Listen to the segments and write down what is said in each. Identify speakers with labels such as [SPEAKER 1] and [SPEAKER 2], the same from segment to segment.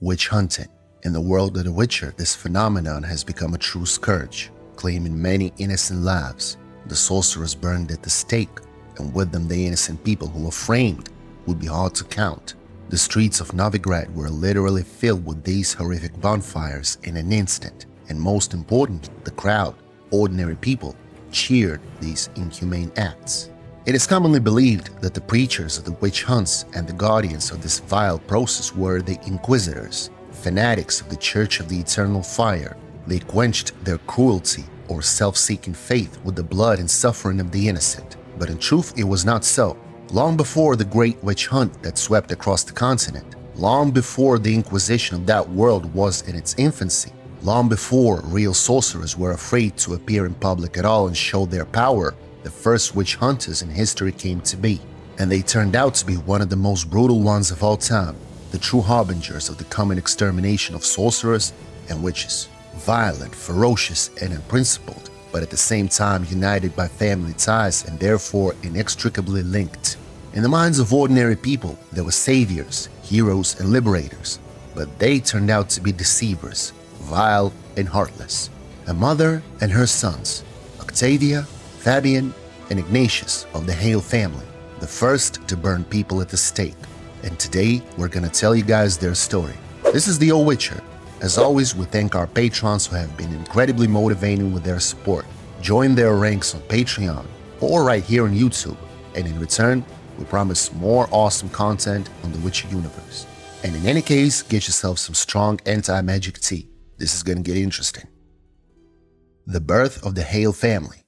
[SPEAKER 1] Witch hunting. In the world of The Witcher, this phenomenon has become a true scourge, claiming many innocent lives. The sorcerers burned at the stake, and with them the innocent people who were framed would be hard to count. The streets of Novigrad were literally filled with these horrific bonfires in an instant, and most importantly, the crowd, ordinary people, cheered these inhumane acts. It is commonly believed that the preachers of the witch hunts and the guardians of this vile process were the Inquisitors, fanatics of the Church of the Eternal Fire. They quenched their cruelty or self-seeking faith with the blood and suffering of the innocent. But in truth, it was not so. Long before the great witch hunt that swept across the continent, long before the Inquisition of that world was in its infancy, long before real sorcerers were afraid to appear in public at all and show their power, the first witch hunters in history came to be, and they turned out to be one of the most brutal ones of all time, the true harbingers of the coming extermination of sorcerers and witches. Violent, ferocious, and unprincipled, but at the same time united by family ties and therefore inextricably linked. In the minds of ordinary people, there were saviors, heroes, and liberators, but they turned out to be deceivers, vile and heartless. A mother and her sons, Octavia, Fabian, and Ignatius of the Hale family, the first to burn people at the stake. And today, we're gonna tell you guys their story. This is The Old Witcher. As always, we thank our patrons who have been incredibly motivating with their support. Join their ranks on Patreon or right here on YouTube, and in return, we promise more awesome content on the Witcher universe. And in any case, get yourself some strong anti-magic tea. This is gonna get interesting. The birth of the Hale family.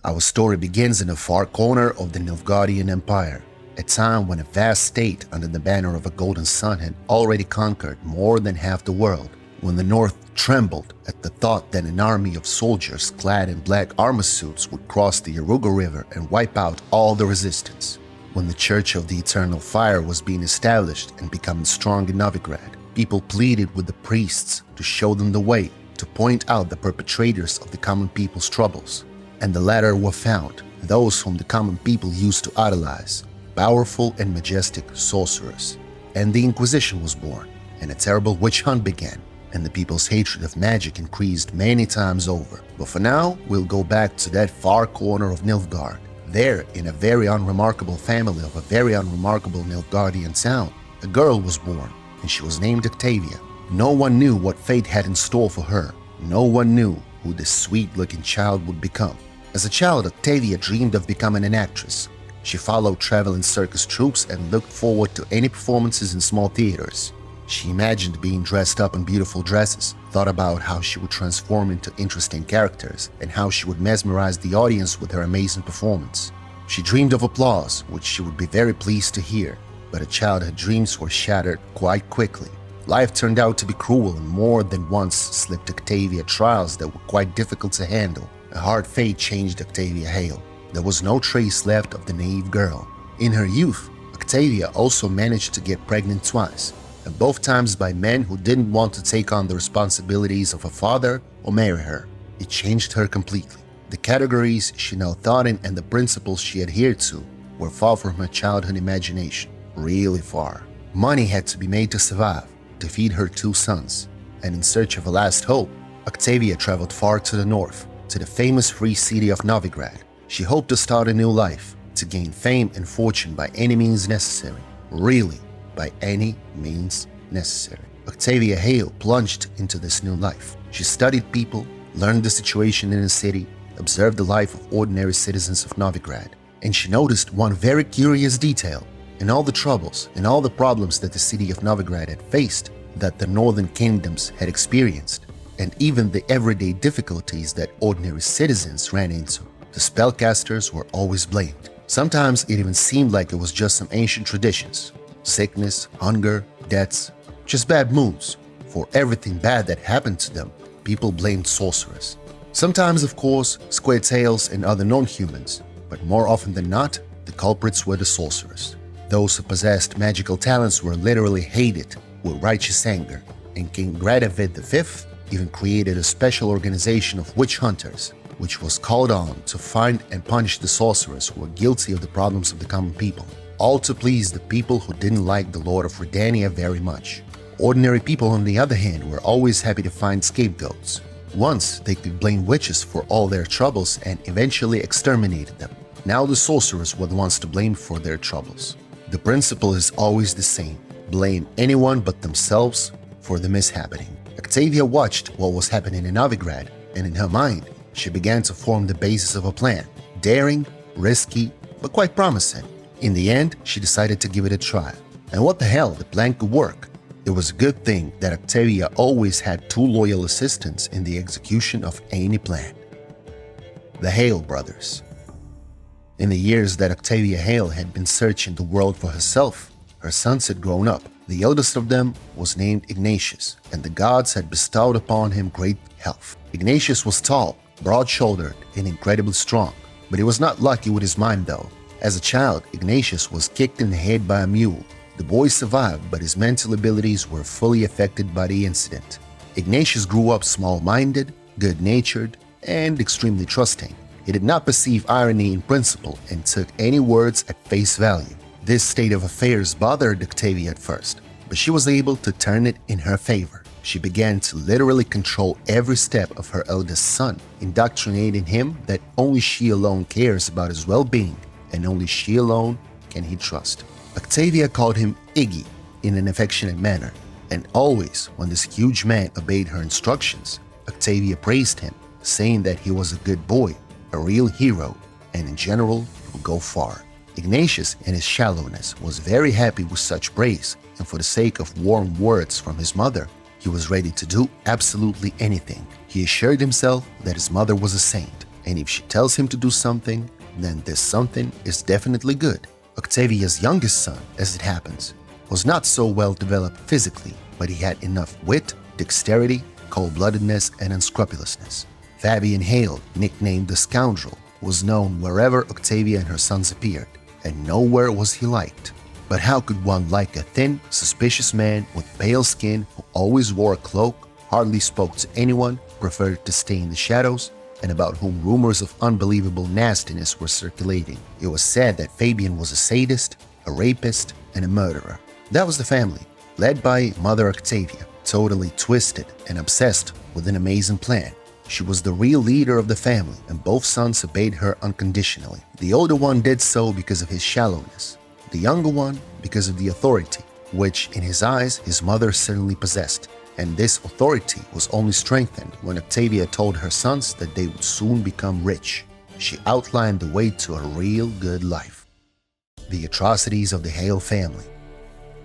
[SPEAKER 1] Our story begins in a far corner of the Nilfgaardian Empire, a time when a vast state under the banner of a golden sun had already conquered more than half the world, when the north trembled at the thought that an army of soldiers clad in black armor suits would cross the Yaruga River and wipe out all the resistance, when the Church of the Eternal Fire was being established and becoming strong in Novigrad. People pleaded with the priests to show them the way, to point out the perpetrators of the common people's troubles. And the latter were found, those whom the common people used to idolize, powerful and majestic sorcerers. And the Inquisition was born, and a terrible witch hunt began, and the people's hatred of magic increased many times over. But for now, we'll go back to that far corner of Nilfgaard. There, in a very unremarkable family of a very unremarkable Nilfgaardian town, a girl was born, and she was named Octavia. No one knew what fate had in store for her. No one knew who this sweet-looking child would become. As a child, Octavia dreamed of becoming an actress. She followed traveling circus troupes and looked forward to any performances in small theaters. She imagined being dressed up in beautiful dresses, thought about how she would transform into interesting characters, and how she would mesmerize the audience with her amazing performance. She dreamed of applause, which she would be very pleased to hear, but her childhood dreams were shattered quite quickly. Life turned out to be cruel and more than once slipped Octavia trials that were quite difficult to handle. A hard fate changed Octavia Hale. There was no trace left of the naive girl. In her youth, Octavia also managed to get pregnant twice, and both times by men who didn't want to take on the responsibilities of a father or marry her. It changed her completely. The categories she now thought in and the principles she adhered to were far from her childhood imagination, really far. Money had to be made to survive, to feed her two sons, and in search of a last hope, Octavia traveled far to the north, to the famous free city of Novigrad. She hoped to start a new life, to gain fame and fortune by any means necessary. Really, by any means necessary. Octavia Hale plunged into this new life. She studied people, learned the situation in the city, observed the life of ordinary citizens of Novigrad, and she noticed one very curious detail. In all the troubles and all the problems that the city of Novigrad had faced, that the northern kingdoms had experienced, and even the everyday difficulties that ordinary citizens ran into, the spellcasters were always blamed. Sometimes it even seemed like it was just some ancient traditions. Sickness, hunger, deaths, just bad moods. For everything bad that happened to them, people blamed sorcerers. Sometimes, of course, square tails and other non-humans, but more often than not, the culprits were the sorcerers. Those who possessed magical talents were literally hated with righteous anger, and King Radovid V even created a special organization of witch hunters, which was called on to find and punish the sorcerers who were guilty of the problems of the common people, all to please the people who didn't like the Lord of Redania very much. Ordinary people, on the other hand, were always happy to find scapegoats. Once, they could blame witches for all their troubles and eventually exterminated them. Now the sorcerers were the ones to blame for their troubles. The principle is always the same: blame anyone but themselves for the mishappening. Octavia watched what was happening in Novigrad, and in her mind, she began to form the basis of a plan. Daring, risky, but quite promising. In the end, she decided to give it a try. And what the hell, the plan could work. It was a good thing that Octavia always had two loyal assistants in the execution of any plan. The Hale brothers. In the years that Octavia Hale had been searching the world for herself, her sons had grown up. The eldest of them was named Ignatius, and the gods had bestowed upon him great health. Ignatius was tall, broad-shouldered, and incredibly strong, but he was not lucky with his mind though. As a child, Ignatius was kicked in the head by a mule. The boy survived, but his mental abilities were fully affected by the incident. Ignatius grew up small-minded, good-natured, and extremely trusting. He did not perceive irony in principle and took any words at face value. This state of affairs bothered Octavia at first, but she was able to turn it in her favor. She began to literally control every step of her eldest son, indoctrinating him that only she alone cares about his well-being and only she alone can he trust. Octavia called him Iggy in an affectionate manner, and always when this huge man obeyed her instructions, Octavia praised him, saying that he was a good boy, a real hero, and in general would go far. Ignatius, in his shallowness, was very happy with such praise, and for the sake of warm words from his mother, he was ready to do absolutely anything. He assured himself that his mother was a saint, and if she tells him to do something, then this something is definitely good. Octavia's youngest son, as it happens, was not so well developed physically, but he had enough wit, dexterity, cold-bloodedness, and unscrupulousness. Fabian Hale, nicknamed the Scoundrel, was known wherever Octavia and her sons appeared, and nowhere was he liked. But how could one like a thin, suspicious man with pale skin who always wore a cloak, hardly spoke to anyone, preferred to stay in the shadows, and about whom rumors of unbelievable nastiness were circulating? It was said that Fabian was a sadist, a rapist, and a murderer. That was the family, led by Mother Octavia, totally twisted and obsessed with an amazing plan. She was the real leader of the family, and both sons obeyed her unconditionally. The older one did so because of his shallowness, the younger one because of the authority, which in his eyes his mother certainly possessed. And this authority was only strengthened when Octavia told her sons that they would soon become rich. She outlined the way to a real good life. The atrocities of the Hale family.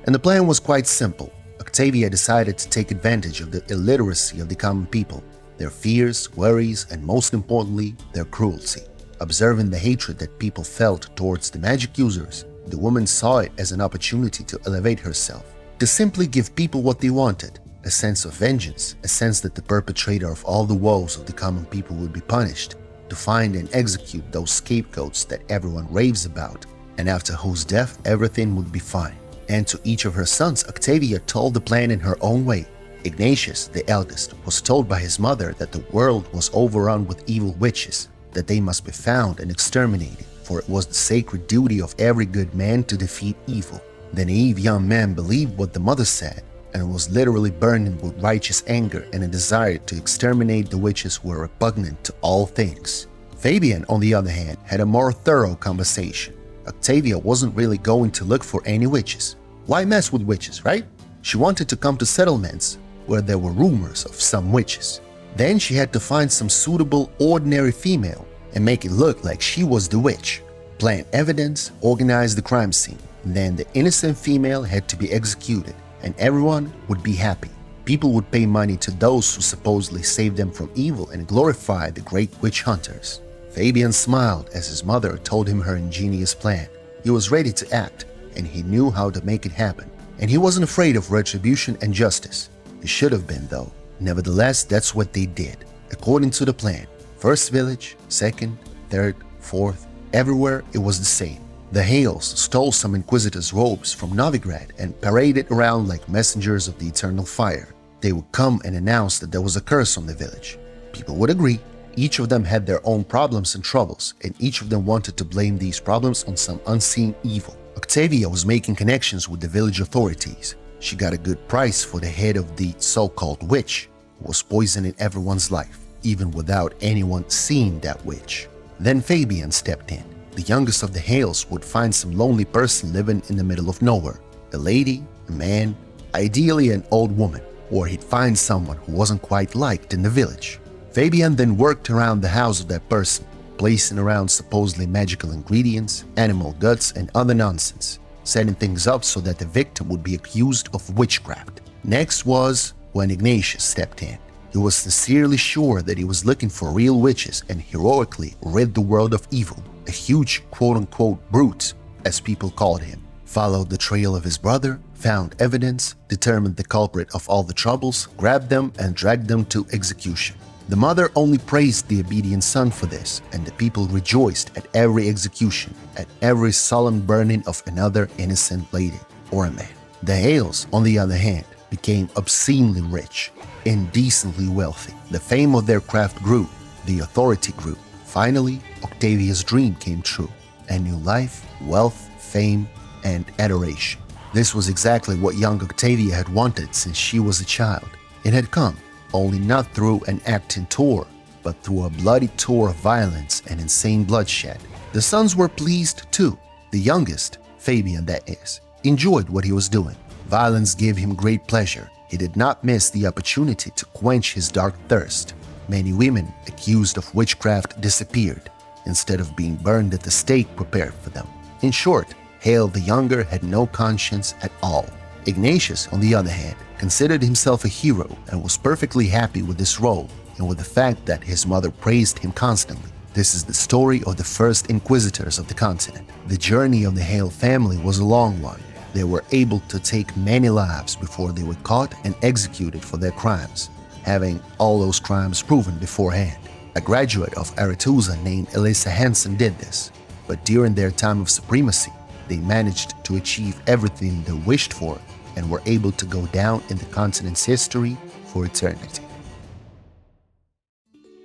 [SPEAKER 1] And the plan was quite simple. Octavia decided to take advantage of the illiteracy of the common people, their fears, worries, and most importantly, their cruelty. Observing the hatred that people felt towards the magic users, the woman saw it as an opportunity to elevate herself, to simply give people what they wanted, a sense of vengeance, a sense that the perpetrator of all the woes of the common people would be punished, to find and execute those scapegoats that everyone raves about, and after whose death everything would be fine. And to each of her sons, Octavia told the plan in her own way. Ignatius, the eldest, was told by his mother that the world was overrun with evil witches, that they must be found and exterminated, for it was the sacred duty of every good man to defeat evil. The naive young man believed what the mother said, and was literally burning with righteous anger and a desire to exterminate the witches who were repugnant to all things. Fabian, on the other hand, had a more thorough conversation. Octavia wasn't really going to look for any witches. Why mess with witches, right? She wanted to come to settlements where there were rumors of some witches. Then she had to find some suitable, ordinary female and make it look like she was the witch. Plant evidence, organize the crime scene. Then the innocent female had to be executed, and everyone would be happy. People would pay money to those who supposedly saved them from evil and glorify the great witch hunters. Fabian smiled as his mother told him her ingenious plan. He was ready to act, and he knew how to make it happen. And he wasn't afraid of retribution and justice. He should have been, though. Nevertheless, that's what they did, according to the plan. First village, second, third, fourth, everywhere it was the same. The Hales stole some Inquisitor's robes from Novigrad and paraded around like messengers of the eternal fire. They would come and announce that there was a curse on the village. People would agree. Each of them had their own problems and troubles, and each of them wanted to blame these problems on some unseen evil. Octavia was making connections with the village authorities. she got a good price for the head of the so-called witch, who was poisoning everyone's life, even without anyone seeing that witch. Then Fabian stepped in. The youngest of the Hales would find some lonely person living in the middle of nowhere. A lady, a man, ideally an old woman, or he'd find someone who wasn't quite liked in the village. Fabian then worked around the house of that person, placing around supposedly magical ingredients, animal guts, and other nonsense, setting things up so that the victim would be accused of witchcraft. Next was when Ignatius stepped in. He was sincerely sure that he was looking for real witches and heroically rid the world of evil. A huge quote-unquote brute, as people called him, followed the trail of his brother, found evidence, determined the culprit of all the troubles, grabbed them, and dragged them to execution. The mother only praised the obedient son for this, and the people rejoiced at every execution, at every solemn burning of another innocent lady or a man. The Hales, on the other hand, became obscenely rich, indecently wealthy. The fame of their craft grew, the authority grew. Finally, Octavia's dream came true. A new life, wealth, fame, and adoration. This was exactly what young Octavia had wanted since she was a child. It had come, only not through an acting tour, but through a bloody tour of violence and insane bloodshed. The sons were pleased too. The youngest, Fabian that is, enjoyed what he was doing. Violence gave him great pleasure. He did not miss the opportunity to quench his dark thirst. Many women accused of witchcraft disappeared, instead of being burned at the stake prepared for them. In short, Hale the Younger had no conscience at all. Ignatius, on the other hand, considered himself a hero and was perfectly happy with this role and with the fact that his mother praised him constantly. This is the story of the first inquisitors of the continent. The journey of the Hale family was a long one. They were able to take many lives before they were caught and executed for their crimes, having all those crimes proven beforehand. A graduate of Aretusa named Elisa Hansen did this, but during their time of supremacy, they managed to achieve everything they wished for and were able to go down in the continent's history for eternity.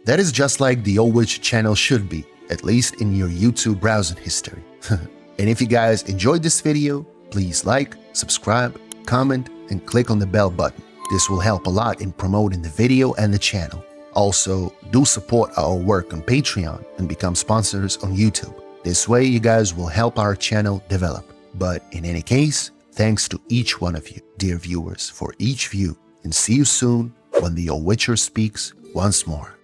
[SPEAKER 1] That is just like the Old Witch channel should be, at least in your YouTube browsing history. And if you guys enjoyed this video, please like, subscribe, comment, and click on the bell button. This will help a lot in promoting the video and the channel. Also, do support our work on Patreon and become sponsors on YouTube. This way you guys will help our channel develop. But in any case, thanks to each one of you, dear viewers, for each view, and see you soon when the Old Witcher speaks once more.